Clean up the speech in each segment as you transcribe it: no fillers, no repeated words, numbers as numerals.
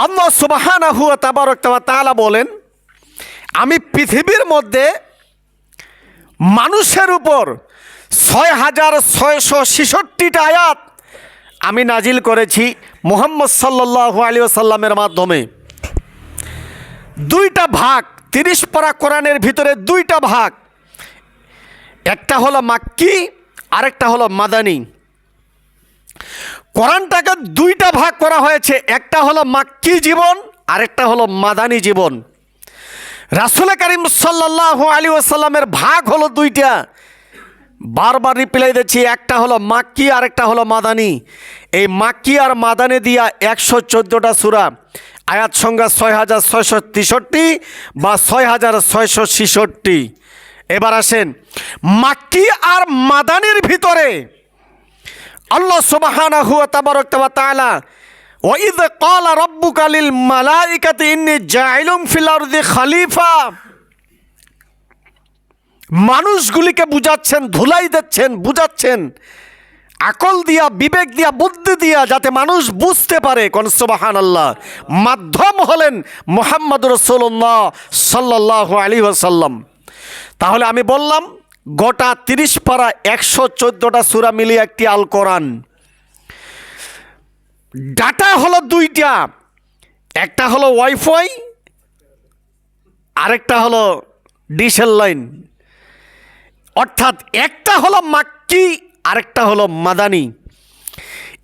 আল্লাহ সুবহানাহু ওয়া তাআলা বলেন, আমি পৃথিবীর মধ্যে মানুষের উপর ৬,৬৬৬টা আয়াত আমি নাজিল করেছি মুহাম্মদ সাল্লাল্লাহু আলাইহি ওয়াসাল্লামের মাধ্যমে। দুইটা ভাগ, ৩০ পারা কোরআনের ভিতরে দুইটা ভাগ, একটা হলো মাক্কি, আরেকটা হলো মাদানী। কোরআনটাকে দুইটা ভাগ করা হয়েছে, একটা হলো মাক্কি জীবন, আরেকটা হলো মাদানী জীবন। রাসূল করিম সাল্লাল্লাহু আলাইহি ওয়াসাল্লামের ভাগ হলো দুইটা, বারবার রিপ্লাই দিচ্ছি, একটা হলো মাক্কি, আরেকটা হলো মাদানী। এই মাক্কি আর মাদানী দিয়া ১১৪টা সূরা, আয়াত সংখ্যা ৬,৬৬৩ বা ৬,৬৬৬। এবার আসেন মাক্কি আর মাদানীর ভিতরে আল্লাহ সুবহানাহু ওয়া তাআলা ওয়াইদ ক্বালা রাব্বুকা লিল মালাইকাতি ইন্নী জাইলুম ফিল আরদি খলিফা, মানুষগুলিকে বুঝাচ্ছেন, ধুলাই দিচ্ছেন, বুঝাচ্ছেন আকল দিয়া, বিবেক দিয়া, বুদ্ধি দিয়া, যাতে মানুষ বুঝতে পারে। কোন সুবহানাল্লাহ। মাধ্যম হলেন মুহাম্মদুর রাসূলুল্লাহ সাল্লাল্লাহু আলাইহি ওয়াসাল্লাম। তাহলে আমি বললাম গোটা ৩০ পারা ১১৪টা সূরা মিলিয়ে একটি আল কোরআন। ডাটা হলো দুইটা, একটা হলো ওয়াইফাই, আরেকটা হলো ডিশেল লাইন। অর্থাৎ একটা হলো মাক্কি, আরেকটা হলো মাদানী।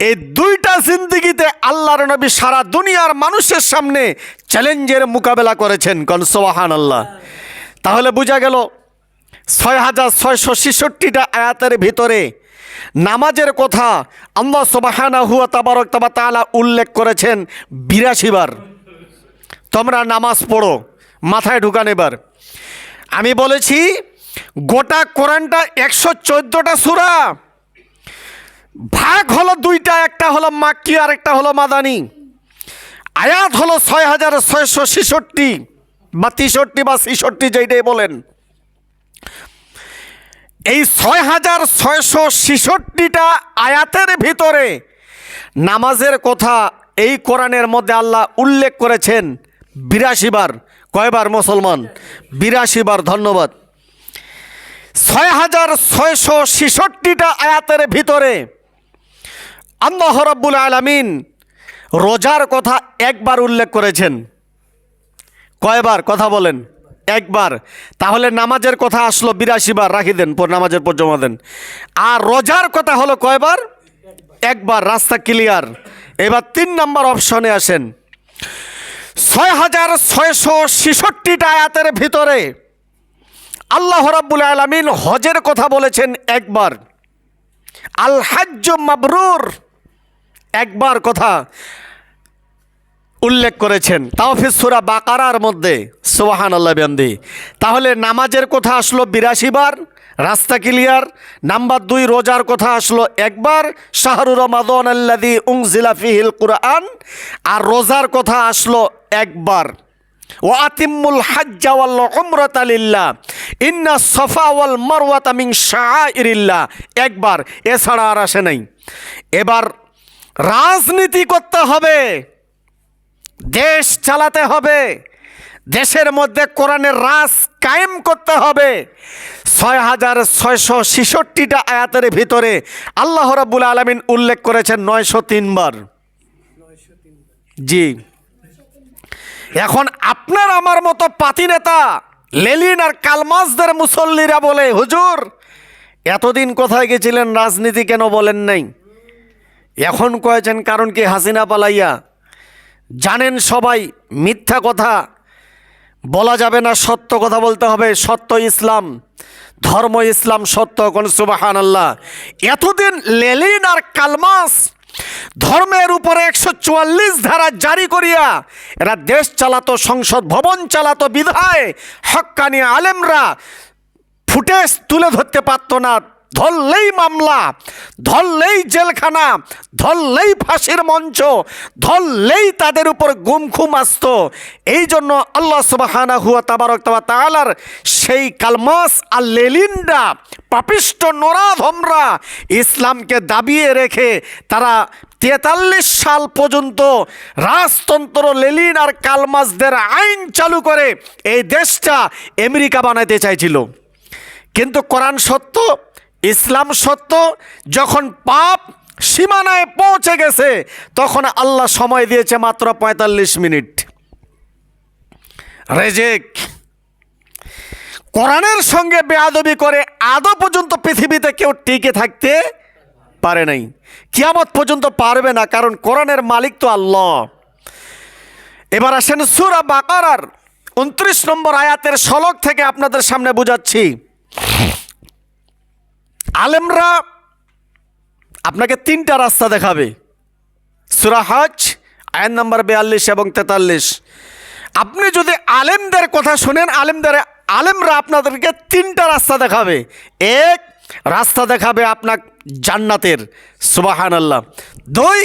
এই দুইটা জিন্দেগিতে আল্লাহর নবী সারা দুনিয়ার মানুষের সামনে চ্যালেঞ্জের মোকাবেলা করেছেন। কোন সুবহানাল্লাহ। তাহলে বোঝা গেল ৬,৬৬৬টা আয়াতের ভিতরে নামাজের কথা আল্লাহ সুবহানাহু ওয়া তাআলা উল্লেখ করেছেন ৮২ বার। তোমরা নামাজ পড়ো, মাথায় ঢুকান। এবার আমি বলেছি গোটা কোরআনটা ১১৪টা সূরা, ভাগ হলো দুইটা, একটা হলো মাক্কি, আরেকটা হলো মাদানী। আয়াত হলো ৬,৬৬৬ বা ৬৩ বা ৬৬, যেইটাই বলেন। এই ৬,৬৬৬টা আয়াতের ভিতরে নামাজের কথা এই কোরআনের মধ্যে আল্লাহ উল্লেখ করেছেন ৮২ বার। কয়বার মুসলমান? ৮২ বার। ধন্যবাদ। ৬,৬৬৬টা আয়াতের ভিতরে আল্লাহ রাব্বুল আলামিন রোজার কথা একবার উল্লেখ করেছেন। কয়বার? কথা বলেন। একবার। তাহলে নামাজের কথা আসলো ৮২ বার, রাখি দেন, নামাজের পর জমা দেন। আর রোজার কথা হলো কয়বার? একবার। রাস্তা ক্লিয়ার। এবার ৩ নম্বর অপশনে আসেন। ৬,৬৬৬টা আয়াতের ভিতরে আল্লাহ রাব্বুল আলামিন হজের কথা বলেছেন একবার। আল হাজ্জু মাবরুর একবার কথা উল্লেখ করেছেন, তাও ফি সূরা বাকারার মধ্যে। সুবহানাল্লাহ বিহামদি। তাহলে নামাজের কথা আসলো ৮২ বার, রাস্তা ক্লিয়ার। নাম্বার ২, রোজার কথা আসলো একবার, শাহরু রমাদান আল্লাযী উনজিলা ফীহিল কুরআন। আর রোজার কথা আসলো একবার। ওয়া আতিম্মুল হাজ্জা ওয়াল উমরাতা লিল্লাহ ইন্না সাফা ওয়াল মারওয়াতা মিন শাআইরিল্লাহ একবার। এছাড়া আর আসে নাই। এবার রাজনীতি করতে হবে, দেশ চালাতে হবে, দেশের মধ্যে কোরআনের রাজ কায়েম করতে হবে। ৬,৬৬৬টা আয়াতের ভিতরে আল্লাহ রাব্বুল আলামিন উল্লেখ করেছেন ৯০৩ বার। জি। এখন আপনার আমার মতো পাতি নেতা, লেলিন আর কালমাসদের মুসল্লিরা বলে, হুজুর এতদিন কোথায় গেছিলেন, রাজনীতি কেন বলেন নাই? এখন কয়েছেন কারণ কি হাসিনা পালাইয়া? জানেন সবাই মিথ্যা কথা বলা যাবে না, সত্য কথা বলতে হবে। সত্য ইসলাম, ধর্ম ইসলাম সত্য। কোন সুবহানাল্লাহ। এতদিন লেলিন আর কালমাস ধর্মের উপরে ১৪৪ ধারা জারি করিয়া এরা দেশ চালাতো, সংসদ ভবন চালাতো, বিধায় হক্কানি আলেমরা ফুটেজ তুলে ধরতে পারত না ধরলেই মামলা, ধরলেই জেলখানা, ধরলেই ফাঁসির মঞ্চ, ধরলেই তাদের উপর গুম খুম আসত। এই জন্য আল্লাহ সুবহানাহু ওয়া তাআলার সেই কালমাস আর লেলিনরা, পাপিষ্ট নরাধমরা ইসলামকে দাবিয়ে রেখে তারা 43 সাল পর্যন্ত রাজতন্ত্র, লেলিন আর কালমাসদের আইন চালু করে এই দেশটা আমেরিকা বানাতে চাইছিল। কিন্তু কোরআন সত্য, ইসলাম সত্য, যখন পাপ সীমানায় পৌঁছে গেছে তখন আল্লাহ সময় দিয়েছে মাত্র 45 মিনিট। রেজেক কোরআনের সঙ্গে বেয়াদবি করে আদৌ পর্যন্ত পৃথিবীতে কেউ টিকে থাকতে পারে নাই, কিয়ামত পর্যন্ত পারবে না, কারণ কোরআনের মালিক তো আল্লাহ। এবার আসেন সূরা বাকারার 29 নম্বর আয়াতের শ্লোক থেকে আপনাদের সামনে বুঝাচ্ছি। আলেমরা আপনাকে 3টা রাস্তা দেখাবে। সূরা হজ আয়াত নম্বর 42 এবং 43। আপনি যদি আলেমদের কথা শুনেন, আলেমরা আপনাদেরকে 3টা রাস্তা দেখাবে। এক, রাস্তা দেখাবে আপনার জান্নাতের, সুবহানাল্লাহ। 2,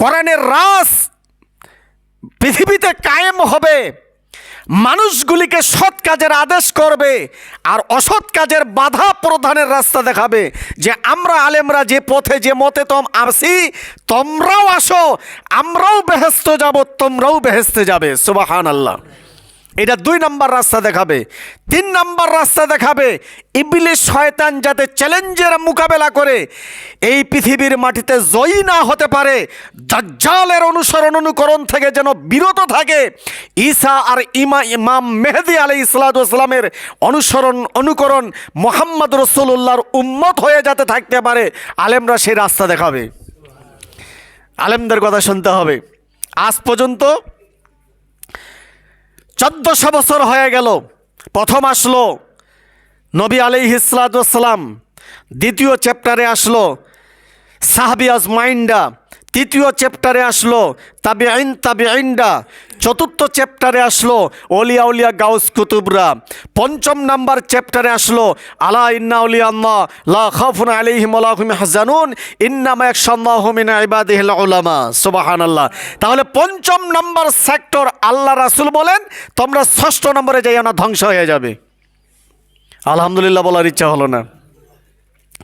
কোরআনের রাজ পৃথিবীতে কায়েম হবে, মানুষগুলিকে সৎ কাজের আদেশ করবে আর অসৎ কাজের বাধা প্রদানের রাস্তা দেখাবে, যে আমরা আলেমরা যে পথে যে মতে আসি, তোমরাও আসো, আমরাও বেহেশতে যাব, তোমরাও বেহেশতে যাবে, সুবহানাল্লাহ। এটা 2 নম্বর রাস্তা দেখাবে। 3 নম্বর রাস্তা দেখাবে ইবলিস শয়তান যাতে চ্যালেঞ্জের মোকাবেলা করে এই পৃথিবীর মাটিতে জয়ী না হতে পারে, দাজ্জালের অনুকরণ থেকে যেন বিরত থাকে, ঈসা আর ইমাম মেহেদী আলাইহিস সালামের অনুকরণ মুহাম্মদ রাসূলুল্লাহর উম্মত হয়ে যাতে থাকতে পারে, আলেমরা সেই রাস্তা দেখাবে। আলেমদের কথা শুনতে হবে। আজ পর্যন্ত 1400 বছর হয়ে গেল। প্রথম আসলো নবী আলাইহিস সালাম, দ্বিতীয় চ্যাপ্টারে আসলো সাহাবী আজমাইনরা, তৃতীয় চ্যাপ্টারে আসলো তাবিঈনরা, চতুর্থ চ্যাপ্টারে আসলো ওলিয়া গাউস কুতুবরা, 5ম নাম্বার চ্যাপ্টারে আসলো আলা ইন্না আউলিয়া আল্লাহ লা খাউফুন আলাইহিম ওয়া লা হুম ইয়াহজানুন ইন্নামা ইয়াখশাল্লাহু মিন ইবাদিহিল উলামা, সুবহানাল্লাহ। তাহলে 5ম নাম্বার সেক্টর আল্লাহ রাসূল বলেন তোমরা 6ষ্ঠ নম্বরে যাইও না, ধ্বংস হয়ে যাবে। আলহামদুলিল্লাহ বলার ইচ্ছা হলো না।